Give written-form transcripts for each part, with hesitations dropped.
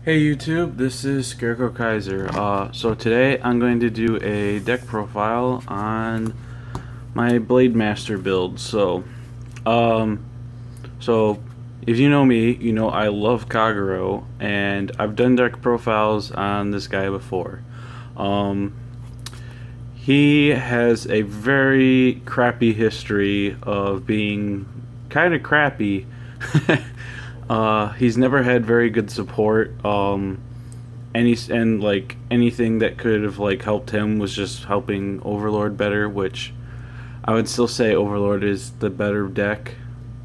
Hey YouTube, this is Scarecrow Kaiser. So today I'm going to do a deck profile on my Blademaster build. Um, so if you know me, you know I love Kagero, and I've done deck profiles on this guy before. Um, he has a very crappy history of being kind of crappy. He's never had very good support. And like anything that could have like helped him was just helping Overlord better, which I would still say Overlord is the better deck,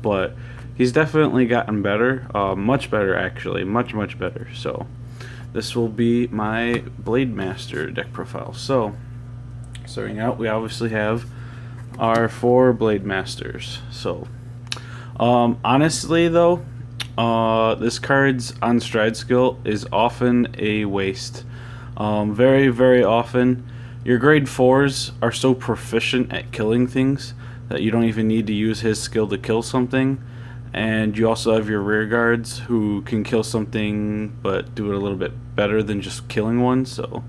but he's definitely gotten better, much better actually, much better. So this will be my Blademaster deck profile. So starting out, we obviously have our four Blademasters. So honestly though, this card's on stride skill is often a waste. Very often, your grade 4s are so proficient at killing things that you don't even need to use his skill to kill something. And you also have your rear guards who can kill something but do it a little bit better than just killing one. So,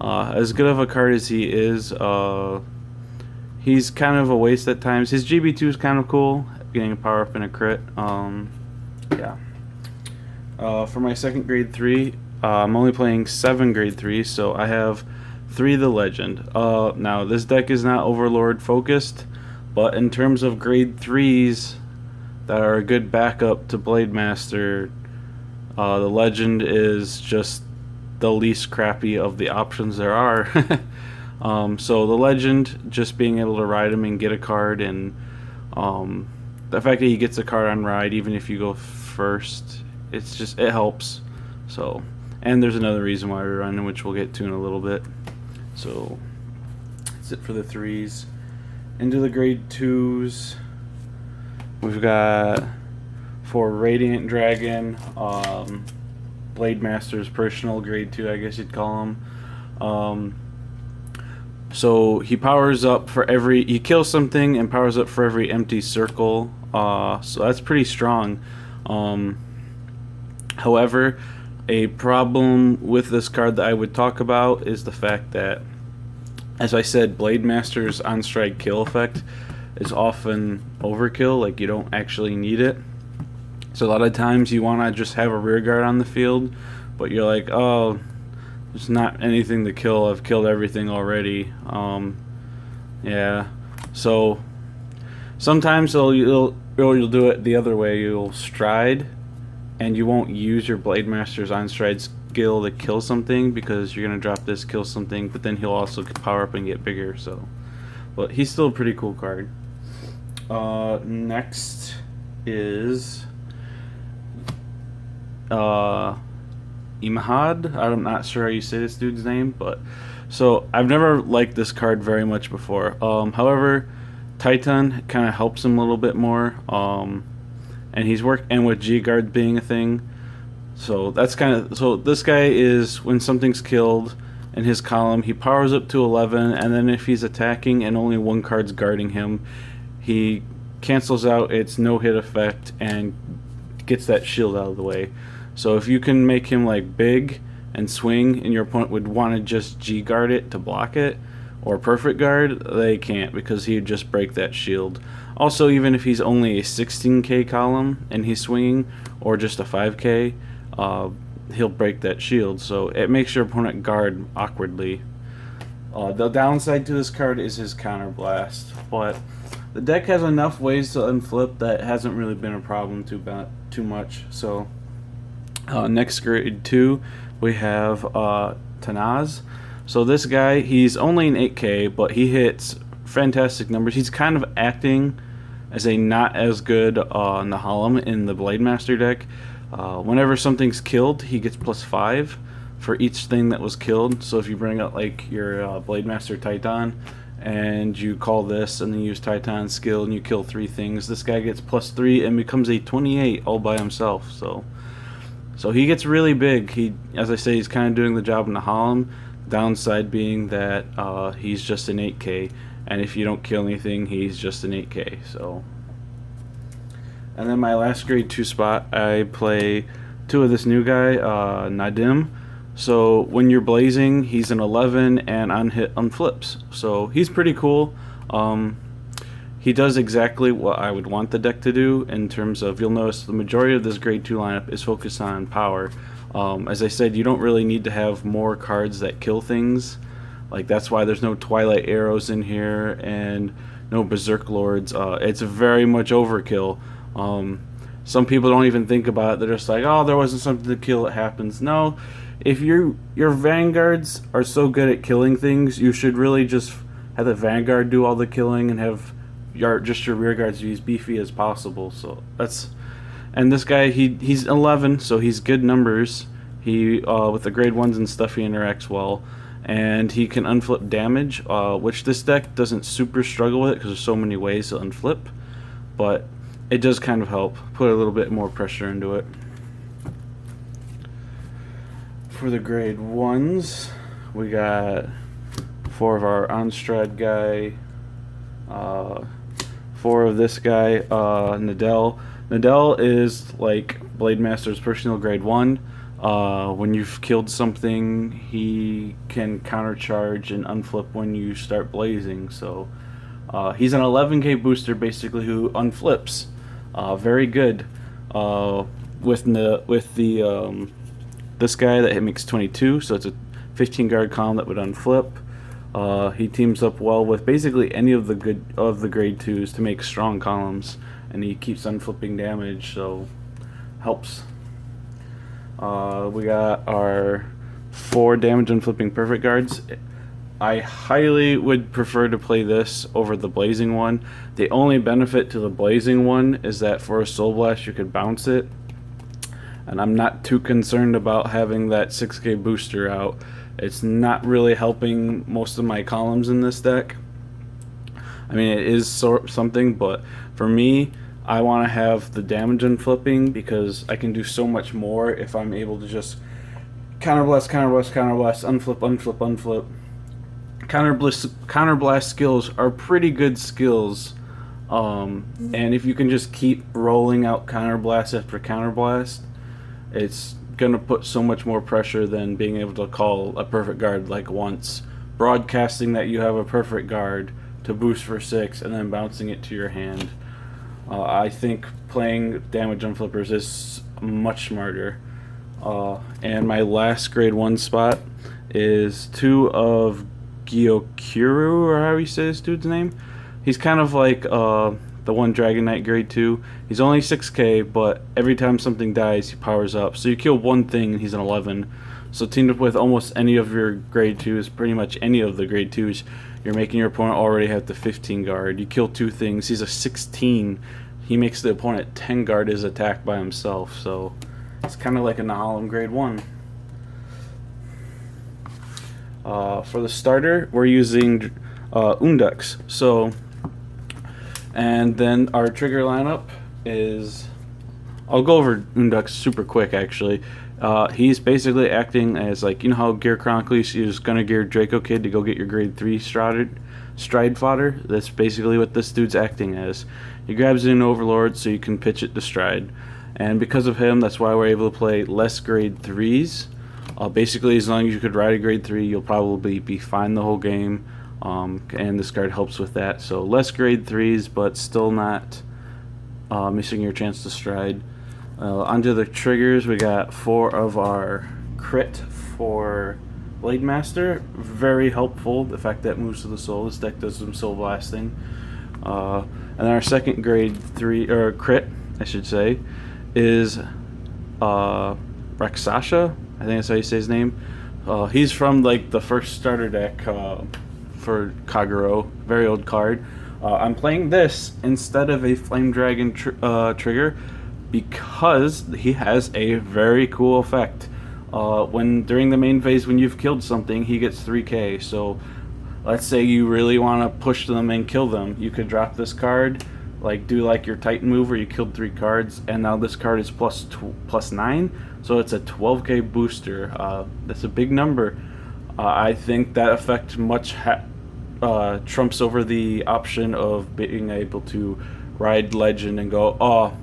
as good of a card as he is, he's kind of a waste at times. His GB2 is kind of cool, getting a power up and a crit. Yeah. For my second grade 3, I'm only playing 7 grade 3, so I have 3 the Legend. Now, this deck is not Overlord focused, but in terms of grade 3s that are a good backup to Blademaster, the Legend is just the least crappy of the options there are. So the Legend, just being able to ride him and get a card, and the fact that he gets a card on ride even if you go first, it helps. So, and there's another reason why we're running, which we'll get to in a little bit. So that's it for the 3s. Into the grade 2s, we've got for Radiant Dragon, Blademaster's personal grade 2, I guess you'd call him. So he powers up for he kills something and powers up for every empty circle. So that's pretty strong. However, a problem with this card that I would talk about is the fact that, as I said, Blademaster's on-strike kill effect is often overkill, like you don't actually need it. So a lot of times you want to just have a rear guard on the field, but you're like, oh, there's not anything to kill, I've killed everything already. Yeah, so sometimes you'll do it the other way. You'll stride, and you won't use your Blademaster's on-stride skill to kill something because you're gonna drop this, kill something, but then he'll also power up and get bigger. So, but he's still a pretty cool card. Next is Imahad. I'm not sure how you say this dude's name, but so I've never liked this card very much before. However, Titan kind of helps him a little bit more. And with G guard being a thing, so that's so this guy is, when something's killed in his column, he powers up to 11, and then if he's attacking and only one card's guarding him, he cancels out its no-hit effect and gets that shield out of the way. So if you can make him like big and swing, and your opponent would want to just G guard it to block it, or perfect guard, they can't, because he'd just break that shield. Also, even if he's only a 16k column and he's swinging, or just a 5k, he'll break that shield, so it makes your opponent guard awkwardly. The downside to this card is his counter blast, but the deck has enough ways to unflip that it hasn't really been a problem too much. So next grade 2, we have Tanaz. So this guy, he's only an 8k, but he hits fantastic numbers. He's kind of acting as a not as good Nahalem in the Blademaster deck. Whenever something's killed, he gets +5 for each thing that was killed. So if you bring up like your Blademaster Titan, and you call this and then use Titan's skill and you kill 3 things, this guy gets +3 and becomes a 28 all by himself. So he gets really big. As I say, he's kind of doing the job in the Nahalem. Downside being that he's just an 8k, and if you don't kill anything, he's just an 8k. So, and then my last grade 2 spot, I play 2 of this new guy, Nadim. So when you're blazing, he's an 11 and on hit unflips. So he's pretty cool. He does exactly what I would want the deck to do in terms of, you'll notice the majority of this grade 2 lineup is focused on power. As I said, you don't really need to have more cards that kill things. Like, that's why there's no Twilight Arrows in here and no Berserk Lords. It's very much overkill. Some people don't even think about it. They're just like, oh, there wasn't something to kill, it happens. No, if your Vanguards are so good at killing things, you should really just have the Vanguard do all the killing and have your rear guards be as beefy as possible. So that's, and this guy, he's 11, so he's good numbers. He with the grade 1s and stuff, he interacts well, and he can unflip damage, which this deck doesn't super struggle with because there's so many ways to unflip, but it does kind of help put a little bit more pressure into it. For the grade 1s, we got 4 of our on-stride guy, 4 of this guy, Nadell. Nadell is like Blademaster's personal grade 1. When you've killed something, he can countercharge and unflip when you start blazing. So he's an 11k booster basically who unflips. Very good. With this guy that makes 22, so it's a 15 guard column that would unflip. He teams up well with basically any of the grade 2s to make strong columns, and he keeps unflipping damage, so helps. We got our 4 damage unflipping perfect guards. I highly would prefer to play this over the blazing one. The only benefit to the blazing one is that for a soul blast you could bounce it, and I'm not too concerned about having that 6k booster out. It's not really helping most of my columns in this deck. I mean, it is something, but for me, I want to have the damage unflipping because I can do so much more if I'm able to just counterblast, counterblast, counterblast, unflip, unflip, unflip. Counterblast skills are pretty good skills, and if you can just keep rolling out counterblast after counterblast, it's gonna put so much more pressure than being able to call a perfect guard like once, broadcasting that you have a perfect guard to boost for 6 and then bouncing it to your hand. I think playing damage on flippers is much smarter. And my last grade 1 spot is 2 of Gyokuru, or how you say this dude's name. He's kind of like the one Dragon Knight grade 2. He's only 6k, but every time something dies, he powers up. So you kill one thing, and he's an 11. So teamed up with almost any of your grade 2s, pretty much any of the grade 2s, you're making your opponent already have the 15 guard. You kill 2 things. He's a 16. He makes the opponent 10 guard his attack by himself. So it's kind of like a Nahalem grade 1. For the starter, we're using Undux. So, and then our trigger lineup is, I'll go over Undux super quick actually. He's basically acting as, like, you know how Gear Chronicles use Gonna Gear Draco Kid to go get your grade 3 stride fodder? That's basically what this dude's acting as. He grabs in Overlord so you can pitch it to stride. And because of him, that's why we're able to play less grade 3s. Basically, as long as you could ride a grade 3, you'll probably be fine the whole game. And this card helps with that. So less grade 3s, but still not missing your chance to stride. Onto the triggers, we got 4 of our crit for Blademaster. Very helpful, the fact that moves to the soul. This deck does some soul blasting. And then our second grade 3, or crit, I should say, is Raksasha. I think that's how you say his name. He's from like the first starter deck for Kagero. Very old card. I'm playing this instead of a Flame Dragon trigger because he has a very cool effect. During the main phase, when you've killed something, he gets 3k. So let's say you really want to push them and kill them, you could drop this card, like do like your Titan move where you killed 3 cards, and now this card is plus 9, so it's a 12k booster. That's a big number. I think that effect much trumps over the option of being able to ride Legend and go, oh,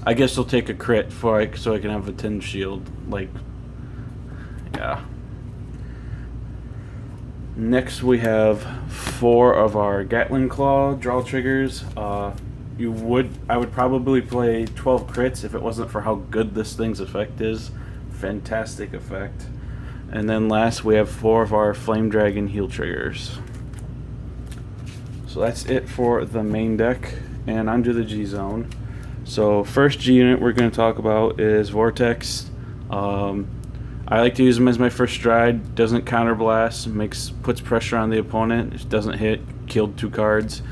I guess he'll take a crit so I can have a 10 shield. Like, yeah. Next we have 4 of our Gatling Claw draw triggers. I would probably play 12 crits if it wasn't for how good this thing's effect is. Fantastic effect. And then last we have 4 of our Flame Dragon heal triggers. So that's it for the main deck, and onto the G zone. So first G unit we're going to talk about is Vortex. I like to use him as my first stride. Doesn't counterblast, puts pressure on the opponent. It doesn't hit, killed 2 cards.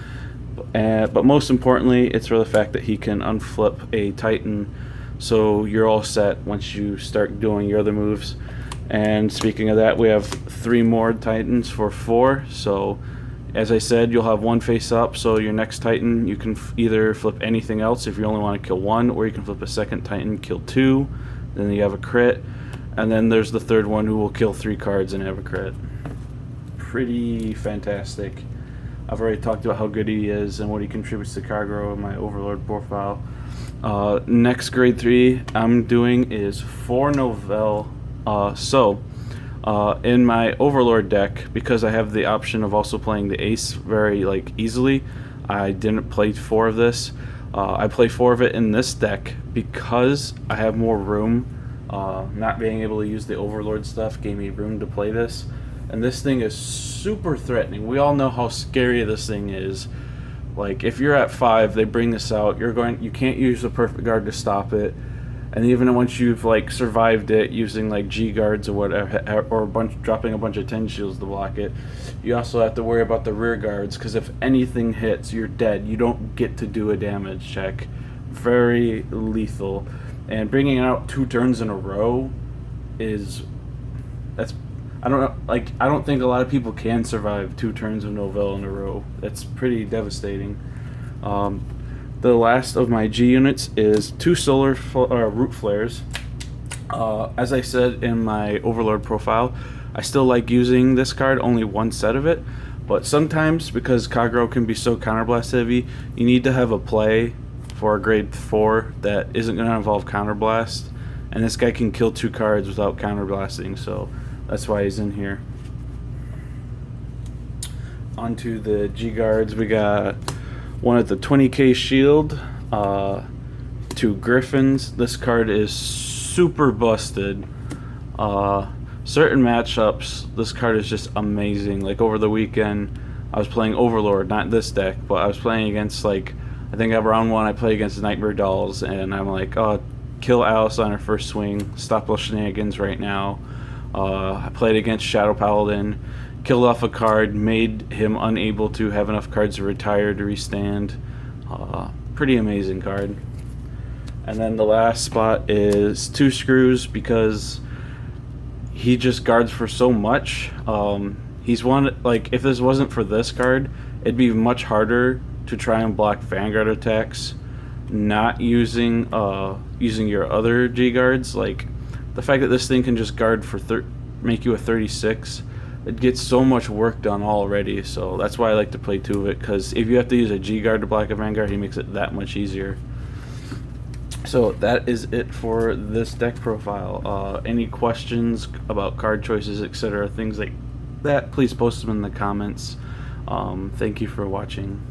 But most importantly, it's for the fact that he can unflip a Titan, so you're all set once you start doing your other moves. And speaking of that, we have 3 more Titans for 4. So as I said, you'll have 1 face up, so your next Titan, you can either flip anything else if you only want to kill 1, or you can flip a second Titan, kill 2, then you have a crit. And then there's the third one who will kill 3 cards and have a crit. Pretty fantastic. I've already talked about how good he is and what he contributes to card grow in my Overlord profile. Next grade 3 I'm doing is 4 Novell. In my Overlord deck, because I have the option of also playing the Ace very easily, I didn't play 4 of this. I play 4 of it in this deck because I have more room. Not being able to use the Overlord stuff gave me room to play this, and this thing is super threatening. We all know how scary this thing is. Like, if you're at 5, they bring this out, you can't use the perfect guard to stop it, and even once you've survived it using G guards or whatever, or dropping a bunch of 10 shields to block it, you also have to worry about the rear guards, because if anything hits, you're dead. You don't get to do a damage check. Very lethal. And bringing out 2 turns in a row I don't think a lot of people can survive 2 turns of Novell in a row. That's pretty devastating. The last of my G units is 2 Solar Root Flares. As I said in my Overlord profile, I still like using this card, only 1 set of it, but sometimes, because Kagero can be so counterblast heavy, you need to have a play for a grade 4 that isn't going to involve counterblast, and this guy can kill 2 cards without counterblasting, so that's why he's in here. Onto the G guards, we got 1 at the 20k shield, 2 Griffins. This card is super busted. Certain matchups, this card is just amazing. Like over the weekend, I was playing Overlord, not this deck, but I was playing against I think at round 1 I played against Nightmare Dolls, and I'm like, oh, kill Alice on her first swing, stop those shenanigans right now. I played against Shadow Paladin, killed off a card, made him unable to have enough cards to retire to restand. Pretty amazing card. And then the last spot is 2 Screws, because he just guards for so much. He's one, if this wasn't for this card, it'd be much harder to try and block Vanguard attacks not using your other G guards. The fact that this thing can just guard for make you a 36, it gets so much work done already. So that's why I like to play 2 of it, because if you have to use a G guard to block a Vanguard, he makes it that much easier. So that is it for this deck profile. Any questions about card choices, etc., things like that, please post them in the comments. Thank you for watching.